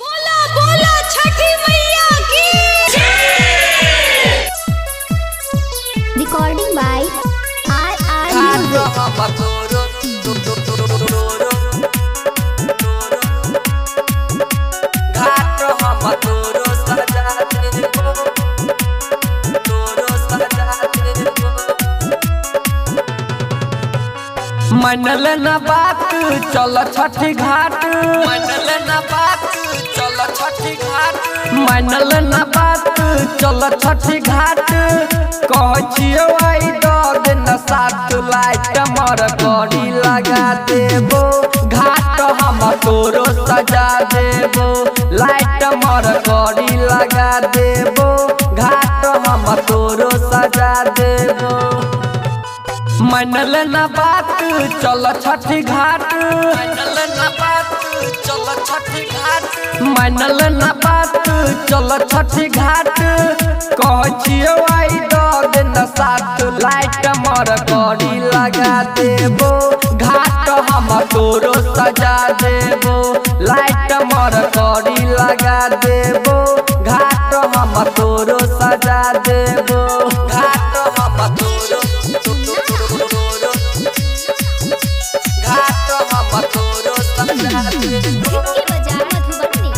बोला बोला छठी मैया की Recording by RR Music. मनल न बात चल छठी घाट, मनल न बात चल छठी घाट, मनल न बात चल छठी घाट। कह छियो आई दर्द न साथ लाइट मर करी लगा देबो, घाट हम तोरो सजा देबो, लाइट मर करी लगा देबो, घाट हम तोरो सजा देबो। मनल न बात चल छठी घाट, मनल न बात चल छठी घाट, मनल न बात चल छठी घाट। कह छियो आई दर्द न साथ लाइट मर करी लगा देबो, घाट हम तोरो सजा देबो, लाइट मर करी लगा देबो, घाट हम तोरो सजा देबो, घाट हम तोरो जिसकी बजाय Madhubani.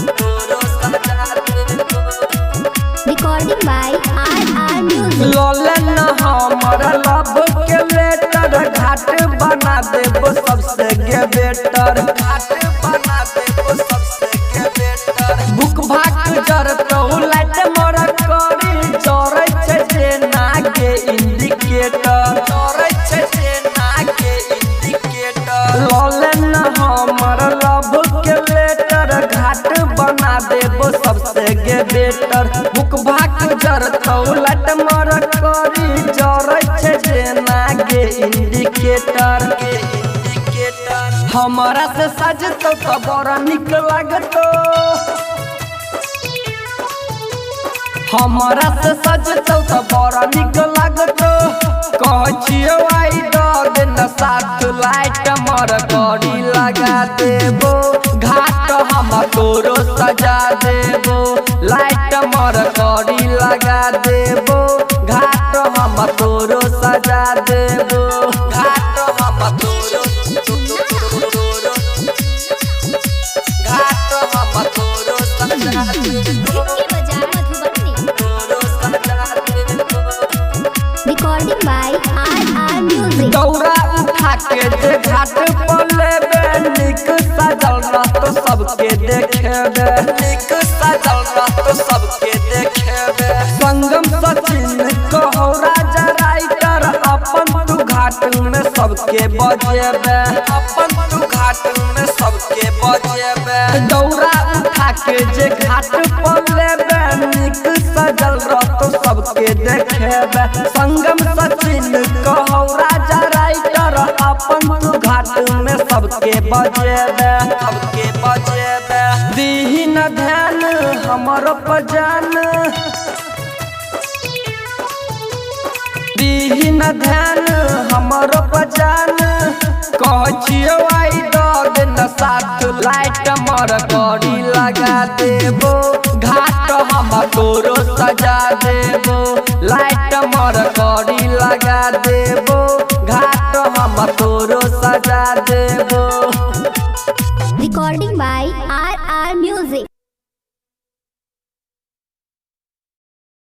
Recording by RR Music. लोलन हमर लब के लेटर, घाट बना देबो सबसे के बेटर, घाट बना देबो सबसे के बेटर। बुक भाग जरतो लाइट मर करी, चोरै छै जेना के इंडिकेटर, चोरै छै जेना के इंडिकेटर। लोलन हमर लब के लेटर, घाट बना देबो सबसे के बेटर। बुक भाग जरतो लाइट मर करी, चोरै छै जेना के इंडिकेटर, के इंडिकेटर। हमरा से सजतो तो बड़ा निक लागतो, हमरा से सजतो तो बड़ा निक लागतो। कह छियो आई दर्द न साथ लाइट मर करी लगा देबो, घाट हम तोरो सजा देबो, लाइट मर करी लगा देबो, घाट हम तोरो सजा देबो, घाट हम तोरो घाट हम तोरो सजा देबो, जिसकी बजाय मधुबनी। तोरो सजा देबो। Recording by RR Music. दौरा उठा के जे घाट पर लेबे, निक सजल रहतो सबके देखेबे, निक सजल रहतो सबके देखेबे। संगम सचिन कहो राजा राइटर, अपन तू घाट में सबके बजेबे, अपन तू घाट में सबके बजेबे। दौरा उठा के जे घाट पर लेबे, निक सजल रहतो सबके देखेबे। संगम सचिन कहो राजा राइटर, अपन तू घाट में सबके बजेबे, सबके बजेबे। दीही न ध्यान हमरो पजान, दीही न ध्यान हमरो पजान। कह छियो आई दर्द न साथ लाइट मर करी लगा देबो, घाट हम तोरो सजा देबो, लाइट मर करी लगा देबो, घाट हम तोरो सजा देबो। Recording by RR Music.